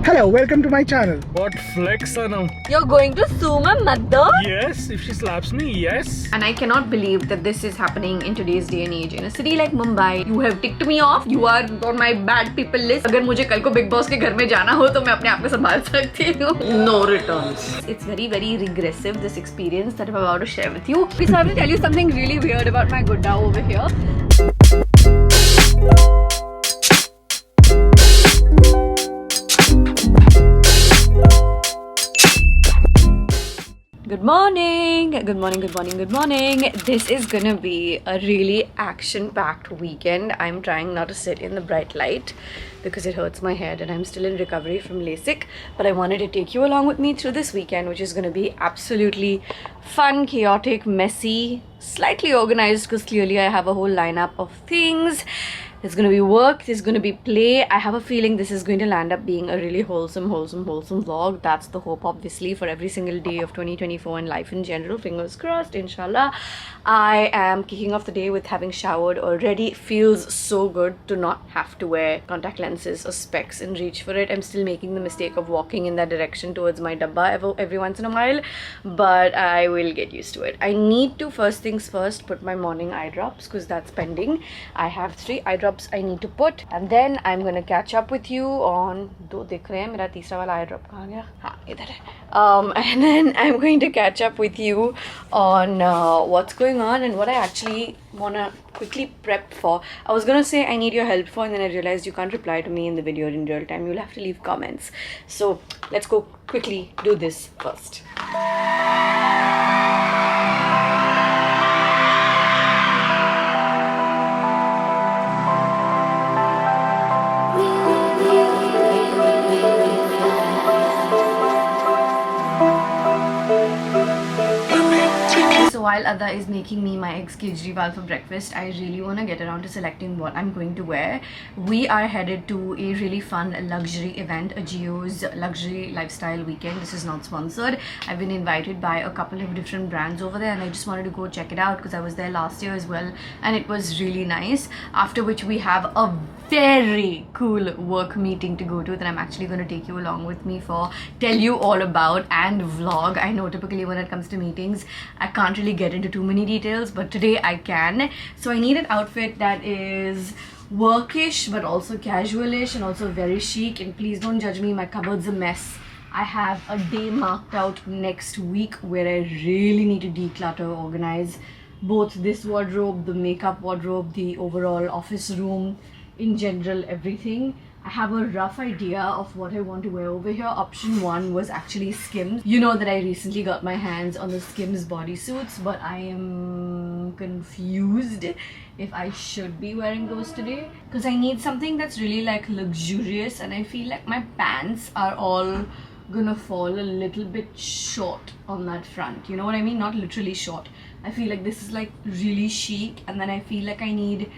Hello, welcome to my channel. What flex, Aanam? You're going to sue my mother? Yes, if she slaps me, yes. And I cannot believe that this is happening in today's day and age. In a city like Mumbai, you have ticked me off. You are on my bad people list. अगर मुझे कल को Big Boss के घर में जाना हो तो मैं अपने आप को संभाल सकती हूँ. No returns. It's very, very regressive, this experience that I'm about to share with you. So I will tell you something really weird about my Gudda over here. Good morning. Good morning, good morning, good morning. This is gonna be a really action-packed weekend. I'm trying not to sit in the bright light because it hurts my head and I'm still in recovery from LASIK. But I wanted to take you along with me through this weekend, which is gonna be absolutely fun, chaotic, messy, slightly organized because clearly I have a whole lineup of things. There's going to be work, there's going to be play. I have a feeling this is going to land up being a really wholesome vlog. That's the hope, obviously, for every single day of 2024 and life in general. Fingers crossed, inshallah. I am kicking off the day with having showered already. It feels so good to not have to wear contact lenses or specs and reach for it. I'm still making the mistake of walking in that direction towards my dabba every once in a while, but I will get used to it. I need to, first things first, put my morning eye drops because that's pending. I have 3 eye drops I need to put, and then I'm gonna catch up with you on दो दिख रहे हैं मेरा तीसरा वाला eye drop कहाँ गया हाँ इधर है and then I'm going to catch up with you on what's going on and what I actually wanna quickly prep for. I was gonna say I need your help for, and then I realized you can't reply to me in the video in real time. You'll have to leave comments. So let's go quickly do this first. While Ada is making me my eggs Kejriwal for breakfast, I really want to get around to selecting what I'm going to wear. We are headed to a really fun luxury event, a Geo's luxury lifestyle weekend. This is not sponsored. I've been invited by a couple of different brands over there and I just wanted to go check it out because I was there last year as well and it was really nice. After which we have a very cool work meeting to go to that I'm actually going to take you along with me for, tell you all about and vlog. I know typically when it comes to meetings I can't really get into too many details, but today I can. So I need an outfit that is workish but also casualish and also very chic, and please don't judge me, my cupboard's a mess. I have a day marked out next week where I really need to declutter, organize both this wardrobe, the makeup wardrobe, the overall office room, in general everything. I have a rough idea of what I want to wear over here. Option 1 was actually Skims. You know that I recently got my hands on the Skims bodysuits, but I am confused if I should be wearing those today because I need something that's really like luxurious, and I feel like my pants are all gonna fall a little bit short on that front. You know what I mean? Not literally short. I feel like this is like really chic, and then I feel like I need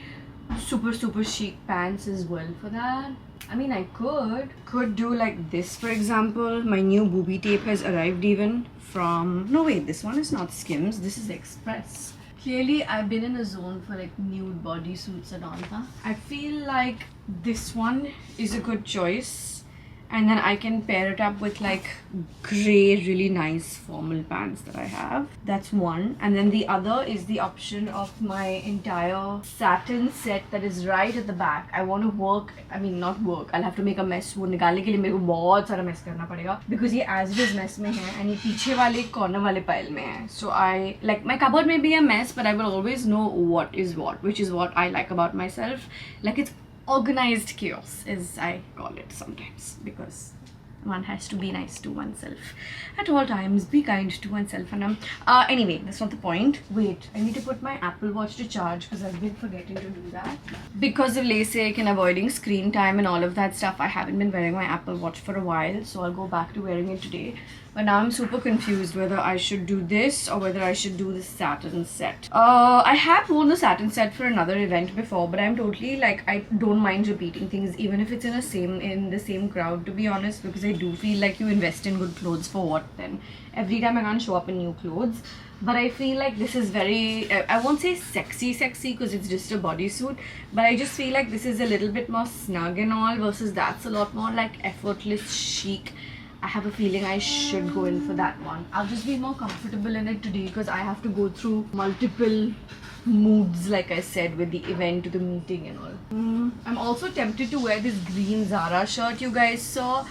super chic pants as well for that. I mean, I could do like this, for example. My new booby tape has arrived even from, no wait, this one is not Skims, this is Express. Clearly I've been in a zone for like nude bodysuits and all that. I feel like this one is a good choice, and then I can pair it up with like grey really nice formal pants that I have. That's one. And then the other is the option of my entire satin set that is right at the back. I want to work, I mean not work, I'll have to make a mess. वो निकालने के लिए मेरे को बहुत सारा mess करना पड़ेगा because ये as is mess में है and ये पीछे वाले corner वाले pile में है. So I like, my cupboard may be a mess, but I will always know what is what, which is what I like about myself. Like, it's organized chaos, as I call it sometimes, because one has to be nice to oneself at all times. Be kind to oneself. And anyway, that's not the point. Wait, I need to put my Apple Watch to charge because I've been forgetting to do that. Because of LASIK and avoiding screen time and all of that stuff, I haven't been wearing my Apple Watch for a while, so I'll go back to wearing it today. But now I'm super confused whether I should do this or whether I should do the satin set. I have worn the satin set for another event before, but I'm totally like, I don't mind repeating things even if it's in the same crowd, to be honest, because I do feel like you invest in good clothes for what then? Every time I can't show up in new clothes. But I feel like this is very, I won't say sexy because it's just a bodysuit, but I just feel like this is a little bit more snug and all versus that's a lot more like effortless chic. I have a feeling I should go in for that one. I'll just be more comfortable in it today because I have to go through multiple moods, like I said, with the event to the meeting and all. I'm also tempted to wear this green Zara shirt you guys saw.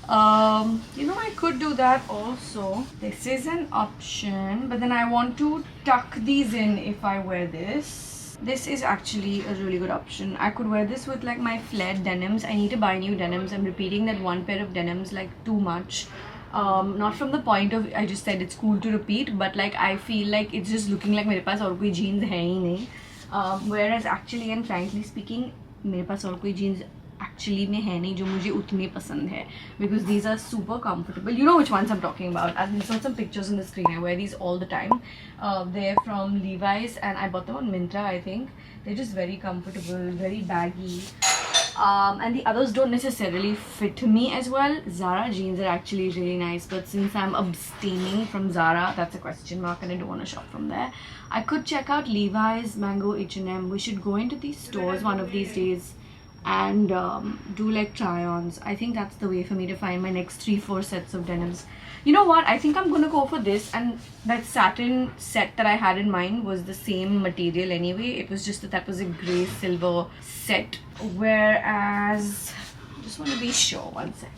You know, I could do that also. This is an option, but then I want to tuck these in if I wear this. This is actually a really good option. I could wear this with like my flared denims. I need to buy new denims. I'm repeating that one pair of denims like too much. Not from the point of I just said it's cool to repeat, but like I feel like it's just looking like मेरे पास और कोई jeans है ही नहीं. Whereas actually and frankly speaking, मेरे पास और कोई jeans actually में है नहीं जो मुझे उतनी पसंद है, because these are super comfortable. You know which ones I'm talking about. I saw some pictures on the screen. I wear these all the time. They're from Levi's and I bought them on Myntra, I think. They're just very comfortable, very baggy. And the others don't necessarily fit me as well. Zara jeans are actually really nice, but since I'm abstaining from Zara, that's a question mark and I don't want to shop from there. I could check out Levi's, Mango, H&M. We should go into these stores one of these days and do like try-ons. I think that's the way for me to find my next 3-4 sets of denims. You know what, I think I'm gonna go for this, and that satin set that I had in mind was the same material anyway. It was just that was a grey silver set, whereas I just want to be sure. One sec.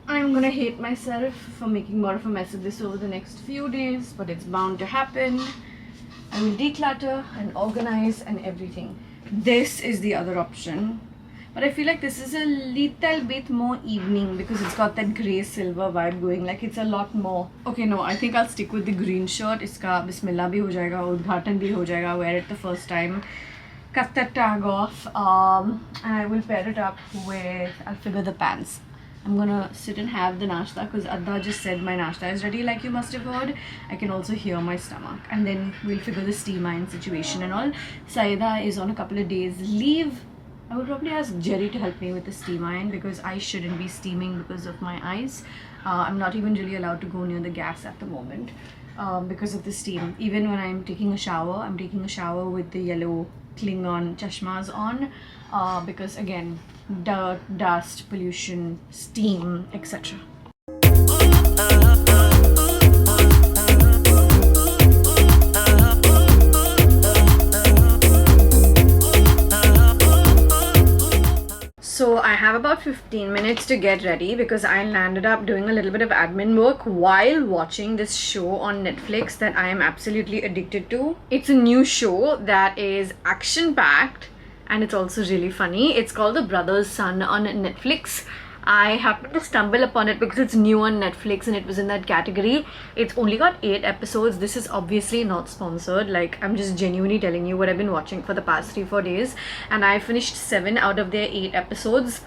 I'm gonna hate myself for making more of a mess of this over the next few days, but it's bound to happen. I will declutter and organize and everything. This is the other option, but I feel like this is a little bit more evening because it's got that grey silver vibe going. Like it's a lot more. Okay, no, I think I'll stick with the green shirt. Iska bismillah bhi ho jayega, udghatan bhi ho jayega. Wear it the first time, cut that tag off, and I will pair it up with, I'll figure the pants. I'm gonna sit and have the nashta because Adda just said my nashta is ready, like you must have heard. I can also hear my stomach, and then we'll figure the steam iron situation and all. Saida is on a couple of days leave. I would probably ask Jerry to help me with the steam iron because I shouldn't be steaming because of my eyes. I'm not even really allowed to go near the gas at the moment because of the steam. Even when I'm taking a shower, I'm taking a shower with the yellow Klingon chashmas on because again, dirt, dust, pollution, steam, etc. So I have about 15 minutes to get ready because I landed up doing a little bit of admin work while watching this show on Netflix that I am absolutely addicted to. It's a new show that is action-packed and it's also really funny. It's called The Brother's Son on Netflix. I happened to stumble upon it because it's new on Netflix and it was in that category. It's only got 8 episodes. This is obviously not sponsored. Like, I'm just genuinely telling you what I've been watching for the past 3-4 days. And I finished 7 out of their 8 episodes.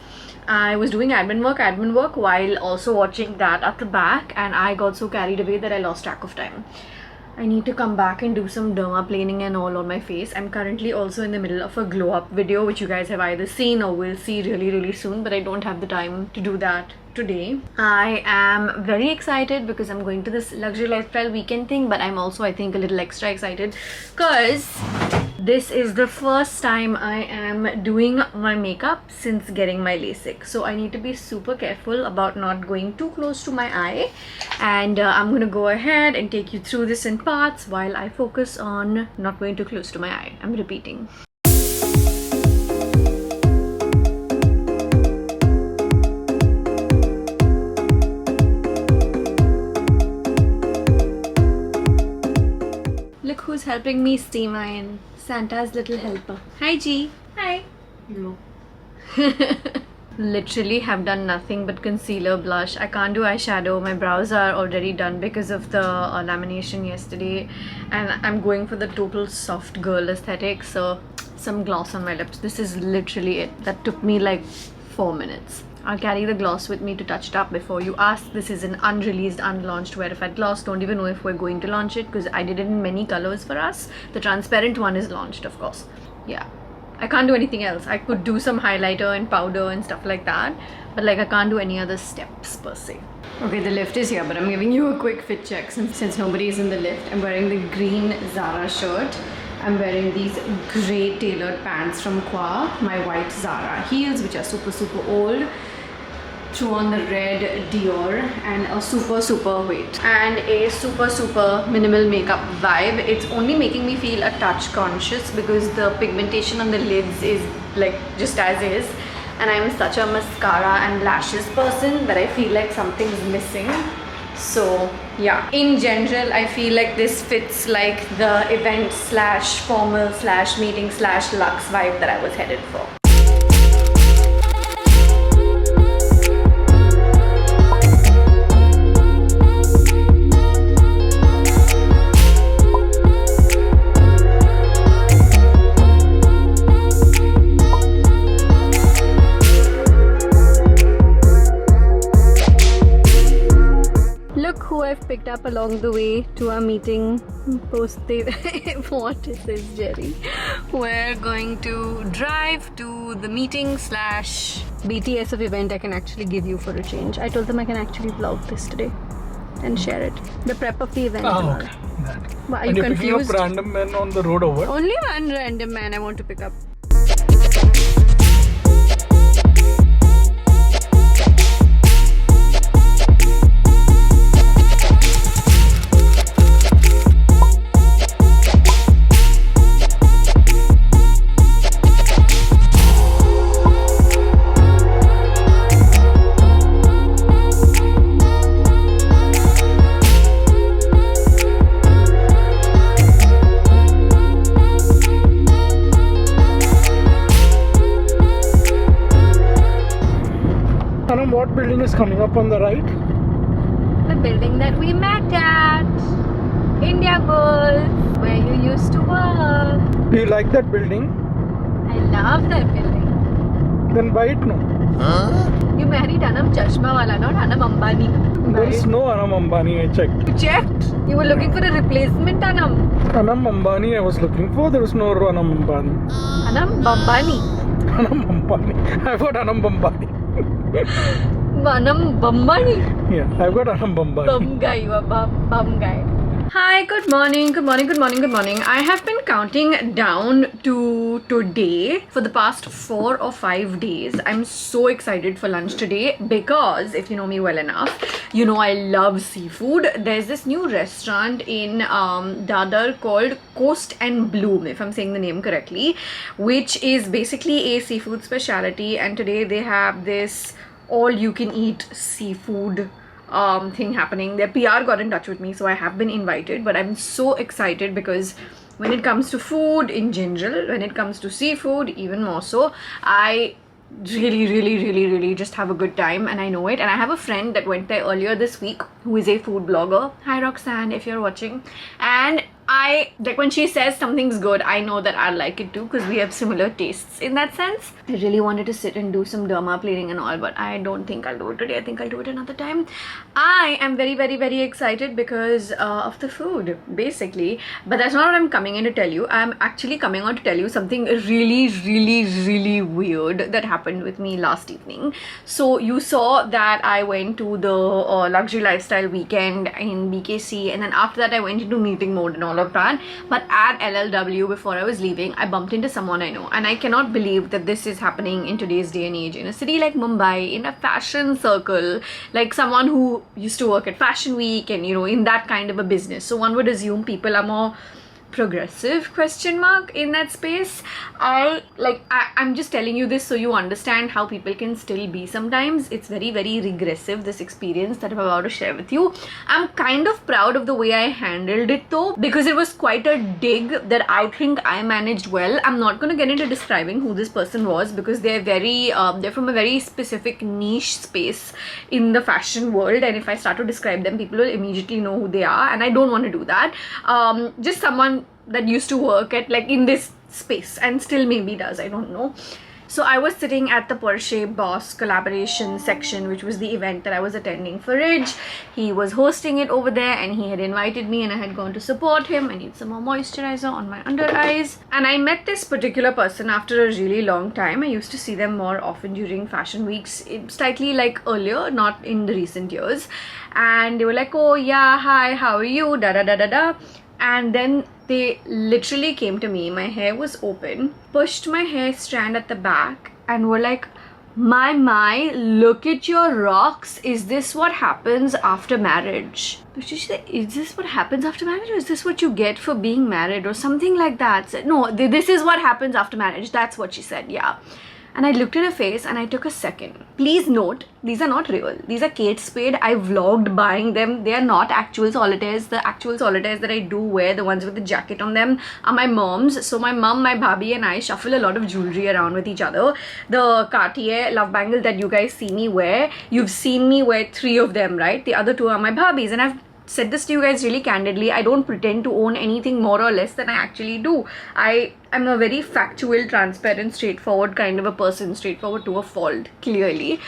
I was doing admin work while also watching that at the back. And I got so carried away that I lost track of time. I need to come back and do some dermaplaning and all on my face. I'm currently also in the middle of a glow up video which you guys have either seen or will see really soon, but I don't have the time to do that today. I am very excited because I'm going to this luxury lifestyle weekend thing, but I'm also I think a little extra excited because this is the first time I am doing my makeup since getting my LASIK. So I need to be super careful about not going too close to my eye. And I'm going to go ahead and take you through this in parts while I focus on not going too close to my eye. I'm repeating. Look who's helping me steam iron. Santa's little helper. Hi G. Hi. Hello. Literally have done nothing but concealer, blush. I can't do eyeshadow. My brows are already done because of the lamination yesterday, and I'm going for the total soft girl aesthetic, so some gloss on my lips. This is literally it. That took me like 4 minutes. I'll carry the gloss with me to touch it up before you ask. This is an unreleased, unlaunched verified gloss. Don't even know if we're going to launch it because I did it in many colors for us. The transparent one is launched, of course. Yeah. I can't do anything else. I could do some highlighter and powder and stuff like that, but like I can't do any other steps per se. Okay, the lift is here, but I'm giving you a quick fit check since nobody is in the lift. I'm wearing the green Zara shirt. I'm wearing these grey tailored pants from Qua, my white Zara heels, which are super old. Threw on the red Dior and a super weight and a super minimal makeup vibe. It's only making me feel a touch conscious because the pigmentation on the lids is like just as is, and I'm such a mascara and lashes person that I feel like something's missing. So yeah, in general I feel like this fits like the event slash formal slash meeting slash luxe vibe that I was headed for. Look who I've picked up along the way to our meeting. What is this, Jerry? We're going to drive to the meeting slash BTS of event I can actually give you for a change. I told them I can actually vlog this today and share it. The prep of the event. Oh, okay. That. Well, are and you you're confused? picking up random men on the road over? Only one random man I want to pick up. Anam, what building is coming up on the right? The building that we met at, India Bulls, where you used to work. Do you like that building? I love that building. Then buy it now. You married Anam Chashma wala, not Anam Ambani. There's no Anam Ambani, I checked. You checked? You were looking for a replacement Anam. Anam Ambani I was looking for, there was no Anam Ambani. Anam Bambani. Anam Ambani. I've got Anam Bambani. Anam Bambani. Yeah, I've got Anam Bambani. Bum guy, you are bum guy. Hi, good morning. I have been counting down to today for the past 4 or 5 days. I'm so excited for lunch today because if you know me well enough, you know I love seafood. There's this new restaurant in Dadar called Coast and Bloom, if I'm saying the name correctly, which is basically a seafood specialty, and today they have this all you can eat seafood thing happening. Their PR got in touch with me, so I have been invited, but I'm so excited because when it comes to food in general, when it comes to seafood even more so, I really just have a good time, and I know it. And I have a friend that went there earlier this week who is a food blogger. Hi Roxanne, if you're watching. And I like when she says something's good, I know that I'll like it too because we have similar tastes in that sense. I really wanted to sit and do some derma planing and all, but I don't think I'll do it today. I think I'll do it another time. I am very excited because of the food basically, but that's not what I'm coming in to tell you. I'm actually coming on to tell you something really weird that happened with me last evening. So you saw that I went to the luxury lifestyle weekend in BKC, and then after that I went into meeting mode and all of that. But at LLW, before I was leaving, I bumped into someone I know, and I cannot believe that this is happening in today's day and age in a city like Mumbai, in a fashion circle, like someone who used to work at Fashion Week and, you know, in that kind of a business. So one would assume people are more progressive in that space. I'm just telling you this so you understand how people can still be sometimes. It's very regressive, this experience that I'm about to share with you. I'm kind of proud of the way I handled it though, because it was quite a dig that I think I managed well. I'm not going to get into describing who this person was because they're from a very specific niche space in the fashion world, and if I start to describe them, people will immediately know who they are, and I don't want to do that. Just someone that used to work at like in this space and still maybe does, I don't know. So I was sitting at the Porsche Boss collaboration section, which was the event that I was attending for Ridge. He was hosting it over there and he had invited me and I had gone to support him. I need some more moisturizer on my under eyes. And I met this particular person after a really long time. I used to see them more often during fashion weeks, slightly like earlier, not in the recent years. And they were like, oh yeah, hi, how are you, da da da da da. And then they literally came to me, my hair was open, pushed my hair strand at the back and were like, my, look at your rocks. Is this what happens after marriage? But she said, is this what happens after marriage, or is this what you get for being married, or something like that? Said, no, this is what happens after marriage. That's what she said, yeah. And I looked at her face and I took a second. Please note, these are not real. These are Kate Spade. I vlogged buying them. They are not actual solitaires. The actual solitaires that I do wear, the ones with the jacket on them, are my mom's. So my mom, my bhabhi and I shuffle a lot of jewelry around with each other. The Cartier love bangle that you guys see me wear, you've seen me wear 3 of them, right? The other 2 are my bhabhi's, and I've said this to you guys really candidly. I don't pretend to own anything more or less than I actually do. I'm a very factual, transparent, straightforward kind of a person, straightforward to a fault, clearly.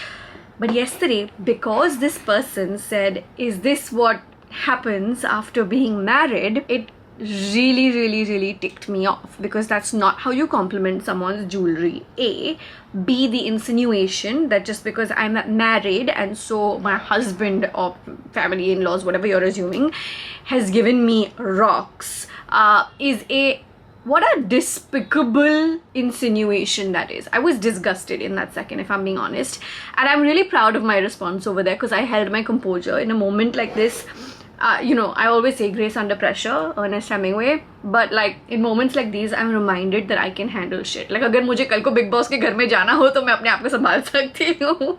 But yesterday, because this person said, is this what happens after being married, it really ticked me off, because that's not how you compliment someone's jewelry. A. B, the insinuation that just because I'm married and so my husband or family in-laws, whatever you're assuming, has given me rocks, is a, what a despicable insinuation that is. I was disgusted in that second, if I'm being honest, and I'm really proud of my response over there, because I held my composure in a moment like this. You know, I always say grace under pressure, Ernest Hemingway, but like in moments like these, I'm reminded that I can handle shit. Like अगर मुझे कल को Big Boss के घर में जाना हो तो मैं अपने आप को संभाल सकती हूँ.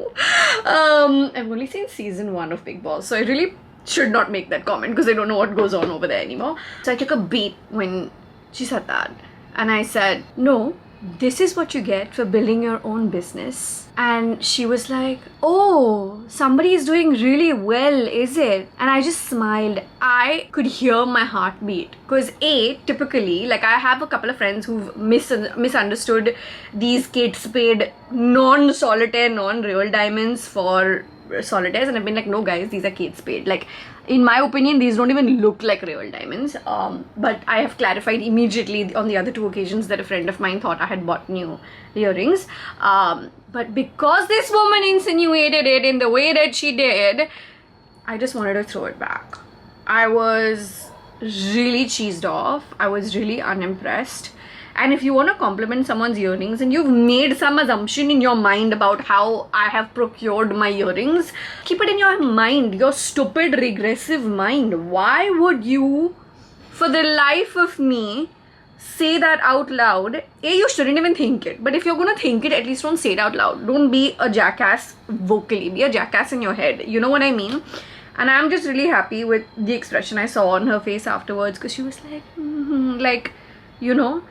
I've only seen season 1 of Big Boss, so I really should not make that comment because I don't know what goes on over there anymore. So I took a beat when she said that, and I said, no, this is what you get for building your own business. And she was like, oh, somebody is doing really well, is it? And I just smiled. I could hear my heartbeat, because A, typically, like I have a couple of friends who've misunderstood these Kate Spade non-solitaire, non-real diamonds for solitaires, and I've been like, no guys, these are Kate Spade. Like, in my opinion, these don't even look like real diamonds. But I have clarified immediately on the other 2 occasions that a friend of mine thought I had bought new earrings. But because this woman insinuated it in the way that she did, I just wanted to throw it back. I was really cheesed off. I was really unimpressed. And if you want to compliment someone's earrings and you've made some assumption in your mind about how I have procured my earrings, keep it in your mind, your stupid regressive mind. Why would you, for the life of me, say that out loud? A, you shouldn't even think it, but if you're gonna think it, at least don't say it out loud. Don't be a jackass vocally, be a jackass in your head, you know what I mean? And I'm just really happy with the expression I saw on her face afterwards, because she was like, like, you know.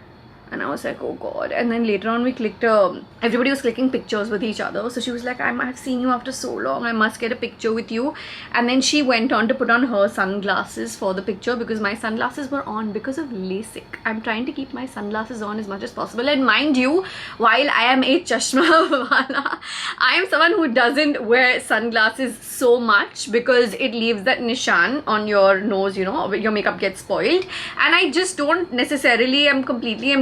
And I was like, oh god. And then later on we clicked, everybody was clicking pictures with each other. So she was like, I've seen you after so long, I must get a picture with you. And then she went on to put on her sunglasses for the picture, because my sunglasses were on because of LASIK. I'm trying to keep my sunglasses on as much as possible. And mind you, while I am a chashma wala, I am someone who doesn't wear sunglasses so much, because it leaves that nishan on your nose, you know, your makeup gets spoiled. And I just don't necessarily, I'm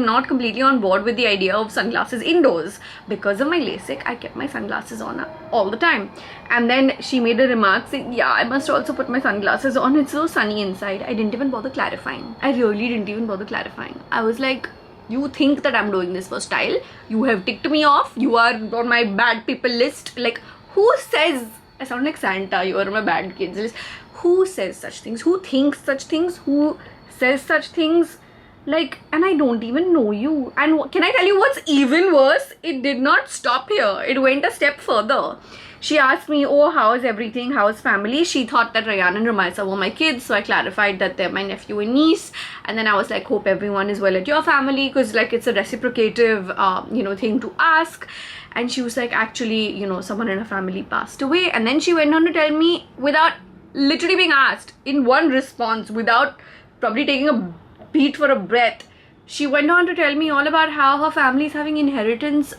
not completely on board with the idea of sunglasses indoors. Because of my LASIK, I kept my sunglasses on all the time. And then she made a remark saying, yeah, I must also put my sunglasses on, it's so sunny inside. I didn't even bother clarifying. I really didn't even bother clarifying. I was like, you think that I'm doing this for style? You have ticked me off. You are on my bad people list. Like, who says, I sound like Santa, you are on my bad kids list. Who says such things? Who thinks such things? Who says such things? Like, and I don't even know you. And can I tell you what's even worse? It did not stop here. It went a step further. She asked me, oh, how is everything? How is family? She thought that Rayan and Ramaisa were my kids. So I clarified that they're my nephew and niece. And then I was like, hope everyone is well at your family. Because like, it's a reciprocative, you know, thing to ask. And she was like, actually, you know, someone in her family passed away. And then she went on to tell me, without literally being asked, in one response, without probably taking a beat for a breath, she went on to tell me all about how her family is having inheritance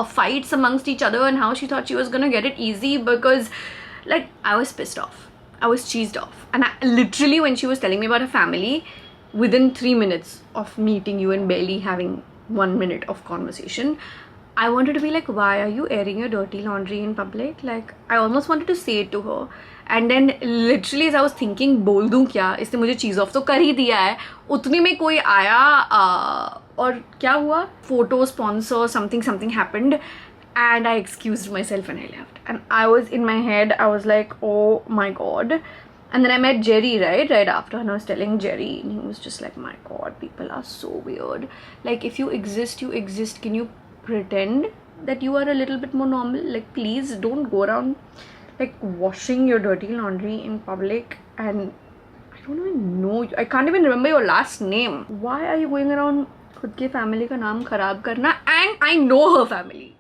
fights amongst each other and how she thought she was gonna get it easy because, like, I was pissed off. I was cheesed off. And literally, when she was telling me about her family, within 3 minutes of meeting you and barely having 1 minute of conversation, I wanted to be like, why are you airing your dirty laundry in public? Like, I almost wanted to say it to her. And then literally as I was thinking, बोल दूँ क्या? इसने मुझे cheese off तो कर ही दिया है. उतनी में कोई आया और क्या हुआ? Photo sponsor, something happened. And I excused myself and I left. And I was in my head, I was like, oh my god. And then I met Jerry right after, and I was telling Jerry, and he was just like, my god, people are so weird. Like, if you exist, you exist. Can you pretend that you are a little bit more normal? Like, please don't go around like washing your dirty laundry in public. And I don't even know, I can't even remember your last name. Why are you going around खुद के family का नाम खराब करना? And I know her family.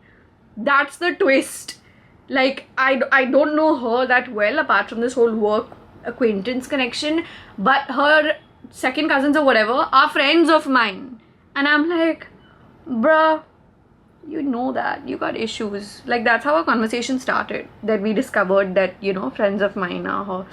That's the twist. Like, I don't know her that well apart from this whole work acquaintance connection, but her second cousins or whatever are friends of mine. And I'm like, bruh, you know that you got issues. Like, that's how our conversation started, that we discovered that, you know, friends of mine are her.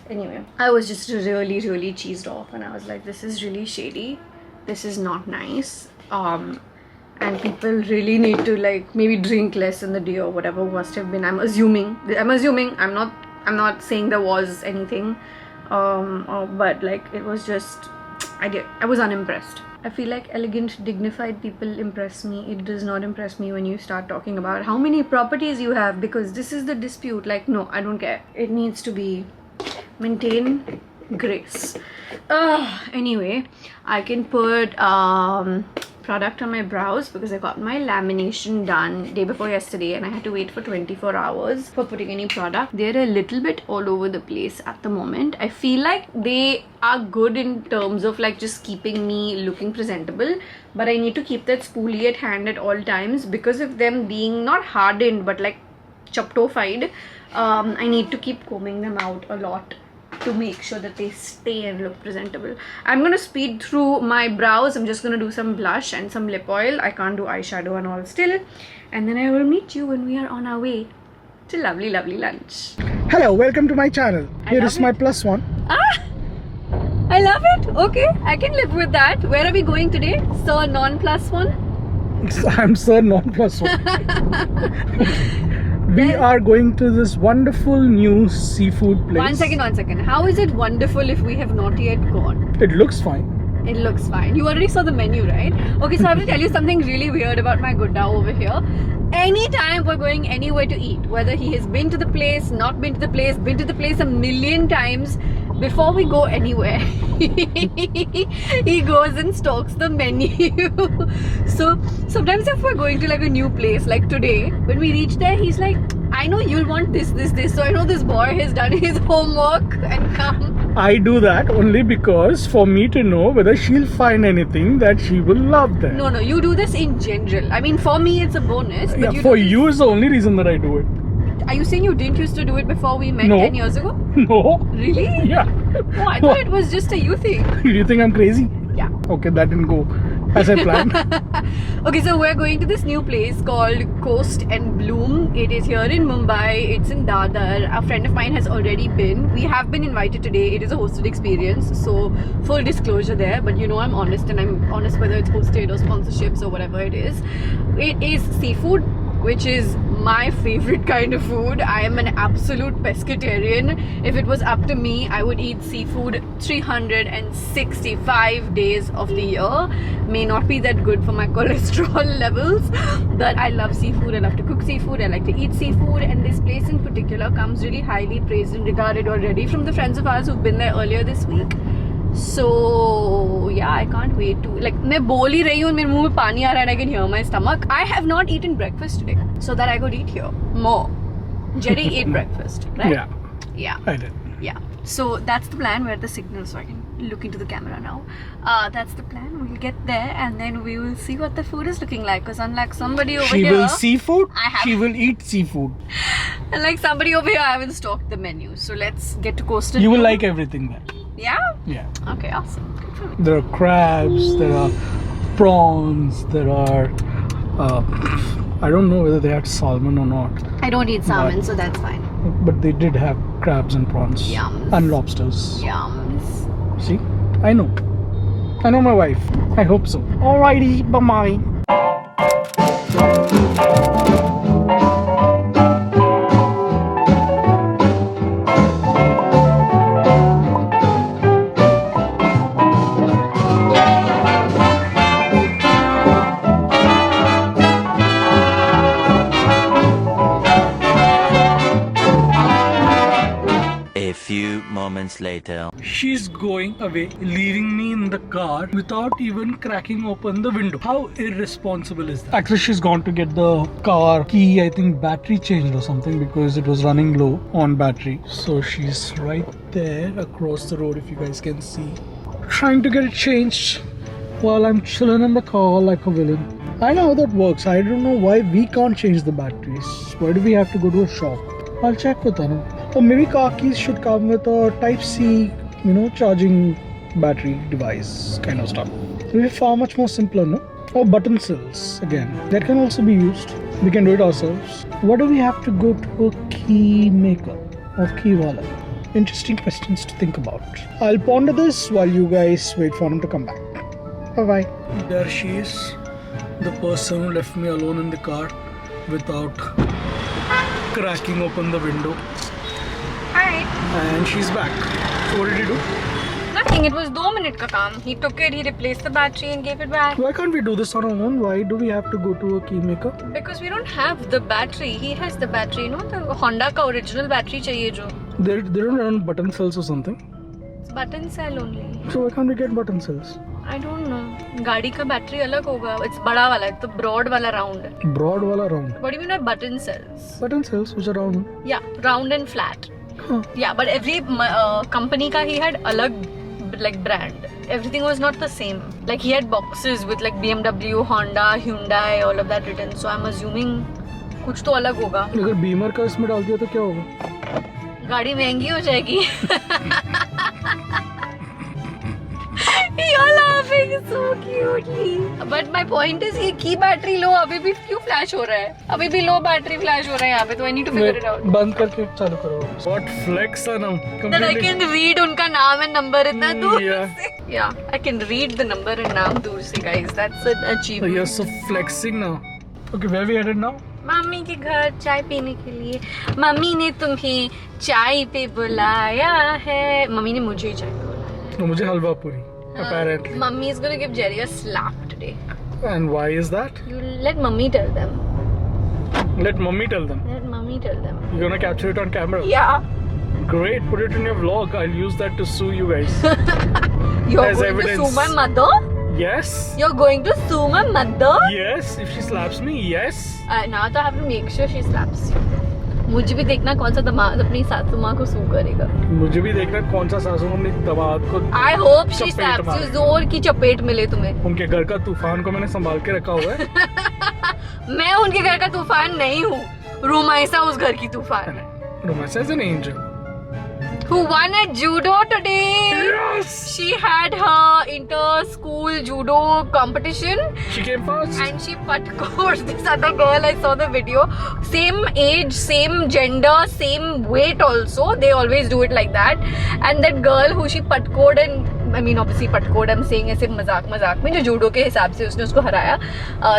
Anyway, I was just really cheesed off, and I was like, this is really shady, this is not nice. And people really need to, like, maybe drink less in the day or whatever must have been. I'm assuming. I'm not saying there was anything. But like, it was just, I was unimpressed. I feel like elegant, dignified people impress me. It does not impress me when you start talking about how many properties you have, because this is the dispute. Like, no, I don't care. It needs to be maintain grace. Anyway, I can put product on my brows because I got my lamination done day before yesterday and I had to wait for 24 hours for putting any product. They're a little bit all over the place at the moment. I feel like they are good in terms of like just keeping me looking presentable, but I need to keep that spoolie at hand at all times because of them being not hardened but like chaptofied. I need to keep combing them out a lot to make sure that they stay and look presentable. I'm gonna speed through my brows. I'm just gonna do some blush and some lip oil. I can't do eyeshadow and all still. And then I will meet you when we are on our way to lovely lunch. Hello, welcome to my channel. Here is my plus one. I love it. Okay, I can live with that. Where are we going today? Sir non-plus one? I'm Sir non-plus one. We are going to this wonderful new seafood place. One second. How is it wonderful if we have not yet gone? It looks fine. It looks fine. You already saw the menu, right? Okay, so I have to tell you something really weird about my Gudda over here. Anytime we're going anywhere to eat, whether he has been to the place, not been to the place, been to the place a million times, before we go anywhere, he goes and stalks the menu. So sometimes if we're going to like a new place, like today, when we reach there, he's like, I know you'll want this. So I know this boy has done his homework and come. I do that only because for me to know whether she'll find anything that she will love there. No, you do this in general. I mean, for me it's a bonus. But yeah, for you is the only reason that I do it. Are you saying you didn't used to do it before we met 10 years ago? No. Really? Yeah. Oh, I thought it was just a you thing. Do you think I'm crazy? Yeah. Okay, that didn't go as I planned. Okay, so we're going to this new place called Coast and Bloom. It is here in Mumbai. It's in Dadar. A friend of mine has already been. We have been invited today. It is a hosted experience, so full disclosure there. But you know I'm honest, and I'm honest whether it's hosted or sponsorships or whatever it is. It is seafood, which is my favorite kind of food. I am an absolute pescatarian. If it was up to me, I would eat seafood 365 days of the year. May not be that good for my cholesterol levels, but I love seafood. I love to cook seafood. I like to eat seafood, and this place in particular comes really highly praised and regarded already from the friends of ours who've been there earlier this week. So yeah, I can't wait to, like, मैं बोल ही रही हूँ, मेरे मुंह में पानी आ रहा है and I can hear my stomach. I have not eaten breakfast today, so that I could eat here more. Jerry ate breakfast, right? Yeah, I did. Yeah, so that's the plan. Where the signal, so I can look into the camera now. That's the plan. We'll get there and then we will see what the food is looking like. Because unlike somebody over here, she will seafood. She will eat seafood. Unlike somebody over here, I haven't stalked the menu. So let's get to Coastal. You will like everything there. Yeah? Yeah. Okay, awesome. Good for me. There are crabs, there are prawns. There are I don't know whether they had salmon or not, I don't eat salmon, so that's fine. but they did have crabs and prawns. Yums. And lobsters. Yums. See, I know my wife. I hope so. Alrighty, bye bye. A few moments later. She's going away, leaving me in the car without even cracking open the window. How irresponsible is that? Actually, she's gone to get the car key, I think battery changed or something, because it was running low on battery. So she's right there across the road, if you guys can see, trying to get it changed while I'm chilling in the car like a villain. I know how that works. I don't know why we can't change the batteries. Why do we have to go to a shop? I'll check with her. Or maybe car keys should come with a Type-C, charging battery device kind of stuff. It will be far much more simpler, no? Or button cells, again. That can also be used. We can do it ourselves. What do we have to go to a key maker or key wala? Interesting questions to think about. I'll ponder this while you guys wait for him to come back. Bye-bye. There she is. The person who left me alone in the car without cracking open the window. Hi. And she's back. So what did he do? Nothing. It was 2 minute ka kaam. He took it, he replaced the battery and gave it back. Why can't we do this on our own? Why do we have to go to a key maker? Because we don't have the battery. He has the battery, the Honda ka original battery chahiye jo. They don't run button cells or something. It's button cell only. So why can't we get button cells? I don't know. गाड़ी का battery अलग होगा. It's बड़ा वाला, it's the broad वाला round. Broad wala round. What do you mean by button cells? Button cells which are round. Yeah, round and flat. Huh. Yeah, but every company ka he had alag brand. Everything was not the same. Like he had boxes with like BMW, Honda, Hyundai, all of that written. So I'm assuming कुछ तो अलग होगा. अगर Beamer का इसमें डाल दिया तो क्या होगा? गाड़ी महंगी हो जाएगी. You're laughing so cutely. But my point is ये की बैटरी लो अभी भी क्यों फ्लैश हो रहा है? अभी भी लो बैटरी फ्लैश हो रहा है यहाँ पे तो I need to figure it out. बंद करके चालू करो. What flex Aanam? That I can read उनका नाम and number इतना दूर Yeah. से. Yeah, I can read the number and नाम दूर से guys. That's an So achievement. you're so flexing now. Okay, where we headed now? Mummy के घर चाय पीने के लिए. मम्मी ने तुम्हें चाय पे बुलाया है. मम्मी ने मुझे चाय पे बुलाया. No, मुझे हलवा पूरी. Apparently. Mummy is gonna give Jerry a slap today. And why is that? You let mummy tell them. Let mummy tell them. Let mummy tell them. You're gonna capture it on camera? Yeah. Great, put it in your vlog. I'll use that to sue you guys. You're As going evidence. to sue my mother? Yes. You're going to sue my mother? Yes, if she slaps me, yes. Now I have to make sure she slaps you. मुझे भी देखना कौन सा दामाद अपनी सासू माँ को सू करेगा. मुझे भी देखना कौन सा सासू अपनी दामाद को. I hope she चपेट slaps मारे. you. जोर की चपेट मिले तुम्हें. उनके घर का तूफान को मैंने संभाल के रखा हुआ है. मैं उनके घर का तूफान नहीं हूँ. रुमाइसा उस घर की तूफान है. Romance is an angel. Who won at judo today? Yes. She had her inter-school judo competition. She came first. And she putcoached this other girl. I saw the video. Same age, same gender, same weight also. They always do it like that. And that girl who she putcoached and I mean obviously putcoached I'm saying ऐसे मजाक में जो judo के हिसाब से उसने उसको हराया.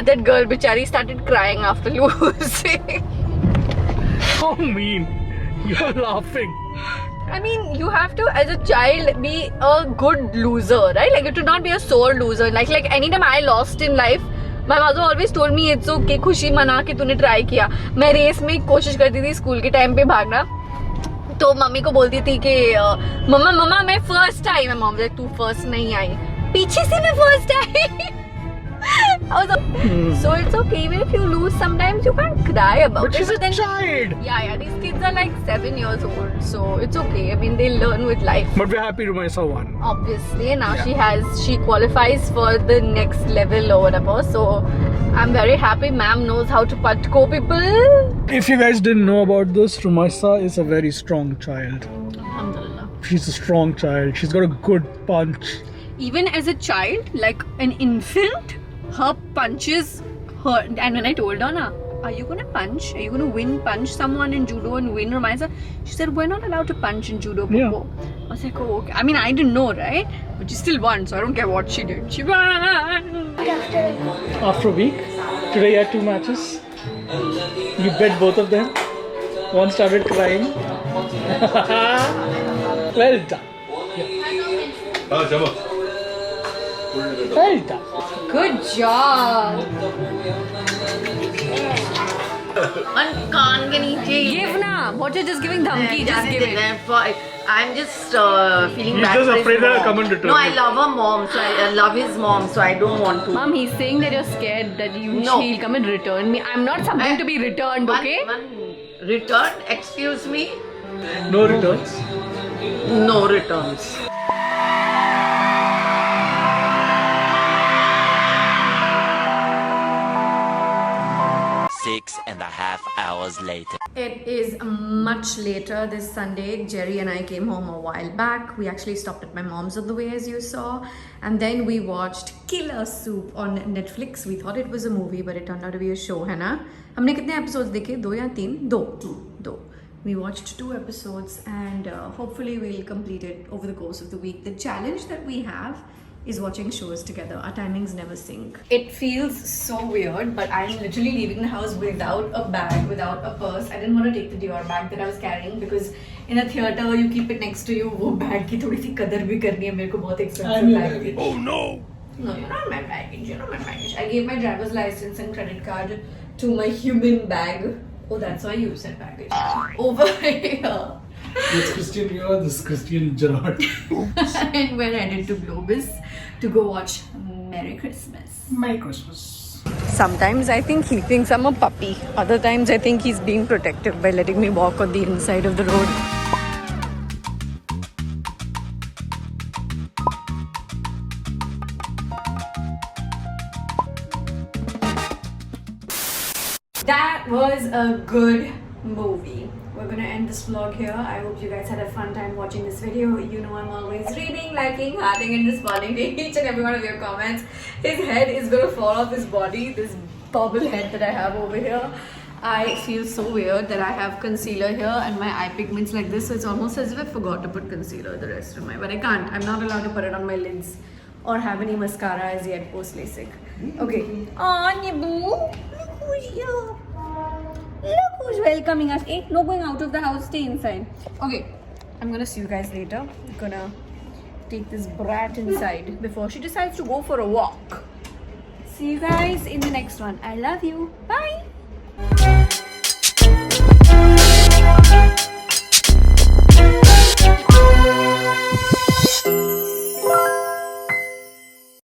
That girl बेचारी started crying after losing. How mean. You're laughing. I mean, you have to, as a child, be a good loser, right? Like, you should not be a sore loser. Like anytime I lost in life, my mother always told me, it's okay, खुशी मना के तूने try किया. मैं race में कोशिश करती थी स्कूल के टाइम पे भागना. तो मम्मी को बोलती थी कि मम्मा मैं फर्स्ट आई. मैं मम्मी तू फर्स्ट नहीं आई. पीछे से मैं first I. So it's okay even if you lose sometimes you can't cry about But it. she's a child. Yeah, these kids are like 7 years old, so it's okay. I mean, they learn with life. But we're happy Rumaisa won. Obviously, and now Yeah. she qualifies for the next level or whatever. So I'm very happy. Ma'am knows how to patko people. If you guys didn't know about this, Rumaisa is a very strong child. Alhamdulillah. She's a strong child. She's got a good punch. Even as a child, like an infant, her punches hurt. And when I told her, na, are you gonna punch? Are you gonna punch someone in judo and win Ramaiza? She said, we're not allowed to punch in judo, Popo. Yeah. I was like, oh, okay. I mean, I didn't know, right? But she still won, so I don't care what she did. She won! After a week, today you had 2 matches. You bet both of them. One started crying. Well done. Well done. Good job! Give na! What you're just giving dhamki, just give it. I'm just feeling He's bad just for his afraid that I'll mom. come and return No, I it. love her mom, so I love his mom, so I don't want to. Mom, he's saying that you're scared that he'll come and return me. I'm not something to be returned, okay? One return? Excuse me? No returns. No returns. 6.5 hours later. It is much later this Sunday. Jerry and I came home a while back. We actually stopped at my mom's on the way, as you saw. And then we watched Killer Soup on Netflix. We thought it was a movie, but it turned out to be a show, है ना? हमने कितने episodes देखे? 2 या 3? 2. We watched 2 episodes and hopefully we'll complete it over the course of the week. The challenge that we have is watching shows together. Our timings never sync. It feels so weird, but I'm literally leaving the house without a bag, without a purse. I didn't want to take the Dior bag that I was carrying because in a theater you keep it next to you. वो bag की थोड़ी सी कदर भी करनी है मेरे को बहुत expensive bag थी. Oh no! No, you're not my baggage. You're not my baggage. I gave my driver's license and credit card to my human bag. Oh, that's why you said baggage. Over here. It's Christian Dior, this is Christian Gerard. And we're headed to Globus to go watch Merry Christmas. Merry Christmas. Sometimes I think he thinks I'm a puppy. Other times I think he's being protective by letting me walk on the inside of the road. That was a good movie. We're gonna end this vlog here. I hope you guys had a fun time watching this video. You know I'm always reading, liking, hearting and responding to each and every one of your comments. His head is gonna fall off his body, this bobble head that I have over here. I feel so weird that I have concealer here and my eye pigments like this, so it's almost as if I forgot to put concealer the rest of my, but I can't. I'm not allowed to put it on my lids or have any mascara as yet post LASIK. Okay. Aw, Nibu, look who's here. Look who's welcoming us. Hey, no going out of the house, stay inside. Okay, I'm gonna see you guys later. I'm gonna take this brat inside before she decides to go for a walk. See you guys in the next one. I love you. Bye.